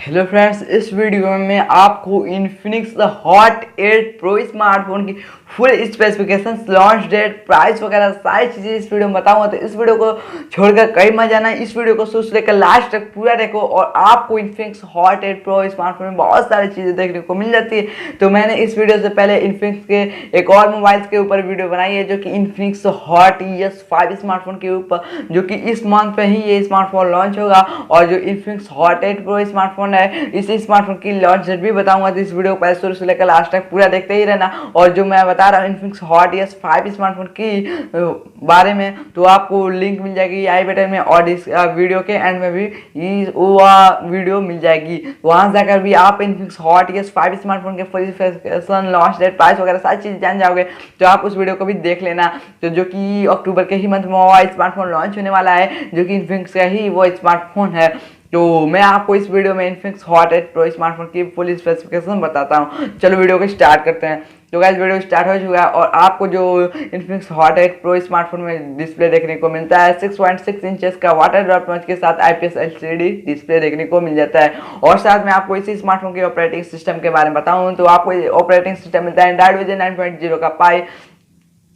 Hello friends, इस video में मैं आपको इन्फिनिक्स हॉट 8 प्रो स्मार्टफोन की full specification, launch date, price वगैरह सारी चीज़ें इस वीडियो में बताऊंगा। तो इस वीडियो को छोड़कर कहीं मत जाना, इस वीडियो को शुरू से लेकर लास्ट तक पूरा देखो और आपको इन्फिनिक्स हॉट 8 प्रो स्मार्टफोन में बहुत सारी चीज़ें देखने को मिल जाती है। तो मैंने इस वीडियो से पहले इन्फिनिक्स के एक और मोबाइल्स के ऊपर वीडियो बनाई है, जो कि इन्फिनिक्स हॉट ES5 स्मार्टफोन के ऊपर, जो कि इस मंथ पे ही ये स्मार्टफोन लॉन्च होगा। और जो इन्फिनिक्स हॉट 8 प्रो स्मार्टफोन है, इस स्मार्टफोन की लॉन्च डेट भी बताऊंगा। तो इस वीडियो को पहले शुरू से लेकर लास्ट तक पूरा देखते ही रहना। और जो मैं बता रहा हूँ इन्फिनिक्स हॉट ES5 स्मार्टफोन की बारे में, तो आपको लिंक मिल जाएगी आई बटन में, और इस वीडियो के एंड में भी वो वीडियो मिल जाएगी। वहां जाकर भी आप इन्फिनिक्स हॉट ES5 स्मार्टफोन के full specification, launch date, price वगैरह सारी चीज जान जाओगे। तो आप उस वीडियो को भी देख लेना। तो जो कि अक्टूबर के ही मंथ में स्मार्टफोन लॉन्च होने वाला है, जो कि इन्फिनिक्स का ही वो स्मार्टफोन है। तो मैं आपको इस वीडियो में इन्फिनिक्स हॉट 8 प्रो स्मार्टफोन की फुल स्पेसिफिकेशन बताता हूँ। चलो वीडियो को स्टार्ट करते हैं। तो गाइस वीडियो स्टार्ट हो चुका है और आपको जो इन्फिनिक्स हॉट 8 प्रो स्मार्टफोन में डिस्प्ले देखने को मिलता है, 6.6 इंचेस का वाटर ड्रॉप नॉच के साथ IPS LCD डिस्प्ले देखने को मिल जाता है। और साथ में आपको इसी स्मार्टफोन के ऑपरेटिंग सिस्टम के बारे में बताऊँ, तो आपको ऑपरेटिंग सिस्टम मिलता है एंड्रॉइड वर्जन 9.0 का पाई।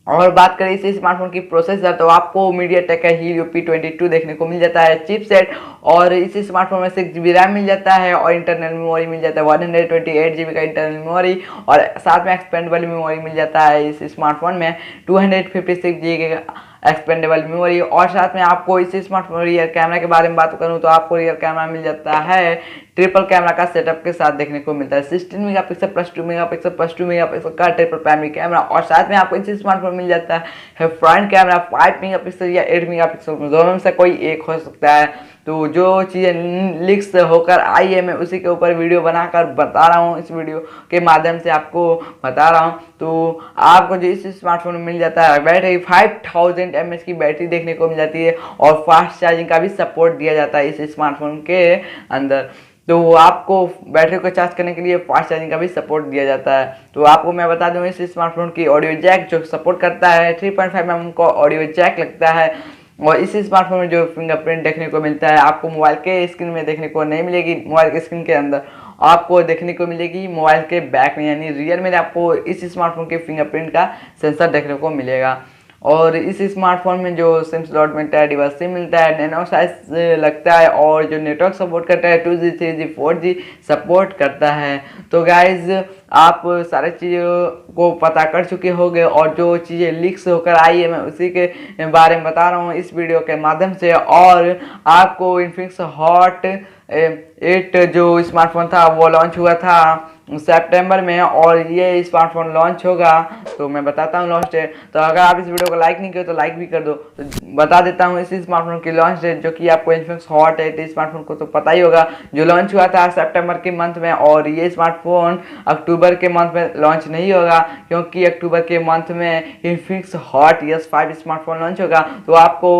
और बात करें इस स्मार्टफोन की प्रोसेसर, तो आपको मीडियाटेक का हीलियो P22 देखने को मिल जाता है चिपसेट। और इस स्मार्टफोन में 6GB रैम मिल जाता है और इंटरनल मेमोरी मिल जाता है 128GB का इंटरनल मेमोरी। और साथ में एक्सपेंडेबल मेमोरी मिल जाता है इस स्मार्टफोन में 256GB का एक्सपेंडेबल मेमोरी। और साथ में आपको इस स्मार्टफोन रियर कैमरा के बारे में बात करूं, तो आपको रियर कैमरा मिल जाता है ट्रिपल कैमरा का सेटअप के साथ देखने को मिलता है। 16 megapixel plus 2 megapixel plus 2 megapixel का ट्रिपल प्राइमरी कैमरा। और साथ में आपको इस स्मार्टफोन मिल जाता है फ्रंट कैमरा 5 मेगापिक्सल या 8 मेगापिक्सल, दोनों में से कोई एक हो सकता है। तो जो चीज़ें लीक्स होकर आई है, मैं उसी के ऊपर वीडियो बनाकर बता रहा हूँ, इस वीडियो के माध्यम से आपको बता रहा हूँ। तो आपको जो इस स्मार्टफोन में मिल जाता है बैटरी 5000 mAh की बैटरी देखने को मिल जाती है और फास्ट चार्जिंग का भी सपोर्ट दिया जाता है इस स्मार्टफोन के अंदर। तो आपको बैटरी को चार्ज करने के लिए फास्ट चार्जिंग का भी सपोर्ट दिया जाता है। तो आपको मैं बता दूं इस स्मार्टफोन की ऑडियो जैक जो सपोर्ट करता है, 3.5mm का ऑडियो जैक लगता है। और इस स्मार्टफोन में जो फिंगरप्रिंट देखने को मिलता है, आपको मोबाइल के स्क्रीन में देखने को नहीं मिलेगी। मोबाइल के स्क्रीन के अंदर आपको देखने को मिलेगी मोबाइल के बैक में, यानी रियर में आपको इस स्मार्टफोन के फिंगरप्रिंट का सेंसर देखने को मिलेगा। और इस स्मार्टफोन में जो सिम स्लॉट मिलता है, डिवाइस सिम मिलता है, नैनो साइज लगता है। और जो नेटवर्क सपोर्ट करता है 2G 3G 4G सपोर्ट करता है। तो गाइज आप सारी चीज़ों को पता कर चुके होंगे और जो चीज़ें लीक्स होकर आई है, मैं उसी के बारे में बता रहा हूँ इस वीडियो के माध्यम से। और आपको इन्फिनिक्स हॉट 8 जो स्मार्टफोन था वो लॉन्च हुआ था सितंबर में, और ये स्मार्टफोन लॉन्च होगा। तो मैं बताता हूँ लॉन्च डेट। तो अगर आप इस वीडियो को लाइक नहीं किए तो लाइक भी कर दो। तो बता देता हूँ इस स्मार्टफोन की लॉन्च डेट, जो कि आपको इन्फिनिक्स हॉट 8 स्मार्टफोन को तो पता ही होगा, जो लॉन्च हुआ था सितंबर के मंथ में। और ये स्मार्टफोन अक्टूबर के मंथ में लॉन्च नहीं होगा, क्योंकि अक्टूबर के मंथ में Infinix hot ES5 smartphone launch होगा। तो आपको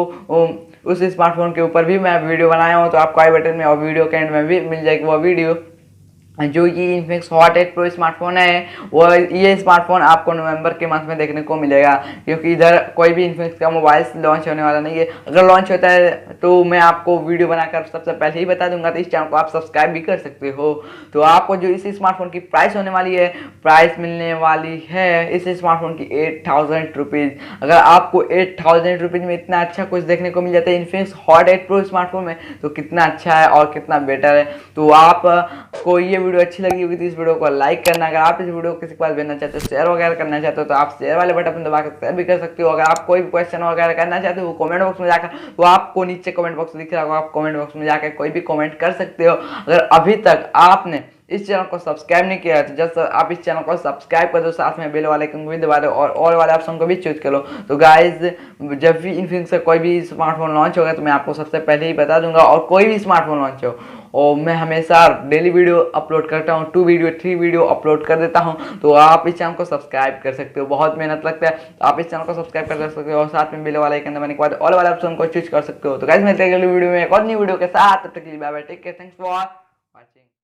उस स्मार्टफोन के ऊपर भी मैं वीडियो बनाया हूँ, तो आपको आई बटन में और वीडियो के एंड में भी मिल जाएगी वो वीडियो। जो ये इन्फिनिक्स हॉट 8 प्रो स्मार्टफोन है, वो ये स्मार्टफोन आपको नवंबर के मंथ में देखने को मिलेगा, क्योंकि इधर कोई भी इन्फिनिक्स का मोबाइल लॉन्च होने वाला नहीं है। अगर लॉन्च होता है तो मैं आपको वीडियो बनाकर सबसे पहले ही बता दूंगा। तो इस चैनल को आप सब्सक्राइब भी कर सकते हो। तो आपको जो इस स्मार्टफोन की प्राइस होने वाली है, प्राइस मिलने वाली है इस स्मार्टफोन की 8000 रुपीज़। अगर आपको 8000 रुपीज़ में इतना अच्छा कुछ देखने को मिल जाता है इन्फिनिक्स हॉट 8 प्रो स्मार्टफोन में, तो कितना अच्छा है और कितना बेटर है। तो आपको ये वीडियो अच्छी लगी होगी तो इस वीडियो को लाइक करना। अगर आप इस वीडियो को किसी के पास भेजना चाहते हो, शेयर वगैरह करना चाहते हो, तो आप शेयर वाले बटन दबा कर शेयर भी कर सकते हो। अगर आप कोई भी क्वेश्चन वगैरह करना चाहते हो कमेंट बॉक्स में जाकर, तो आपको नीचे कमेंट बॉक्स दिख रहा होगा, आप कमेंट बॉक्स में जाकर कोई भी कमेंट कर सकते हो। अगर अभी तक आपने इस चैनल को सब्सक्राइब नहीं किया है तो जस्ट आप इस चैनल को सब्सक्राइब कर दो, साथ में बेल वाले आइकन को भी दबा दो और ऑल वाले ऑप्शन को भी चूज कर लो। तो गाइज जब भी इन्फिनिक्स का कोई भी स्मार्टफोन लॉन्च होगा तो मैं आपको सबसे पहले ही बता दूंगा। और कोई भी स्मार्टफोन लॉन्च हो, और मैं हमेशा डेली वीडियो अपलोड करता हूँ, 2 वीडियो 3 वीडियो अपलोड कर देता हूँ। तो आप इस चैनल को सब्सक्राइब कर सकते हो, बहुत मेहनत लगता है। तो आप इस चैनल को सब्सक्राइब कर सकते हो और साथ में बेल वाला आइकन दबाने के बाद ऑल वाले ऑप्शन को चूज कर सकते हो। तो गाइज मिलते हैं अगली वीडियो में एक और नई वीडियो के साथ, तब तक के लिए bye bye, take care, thanks for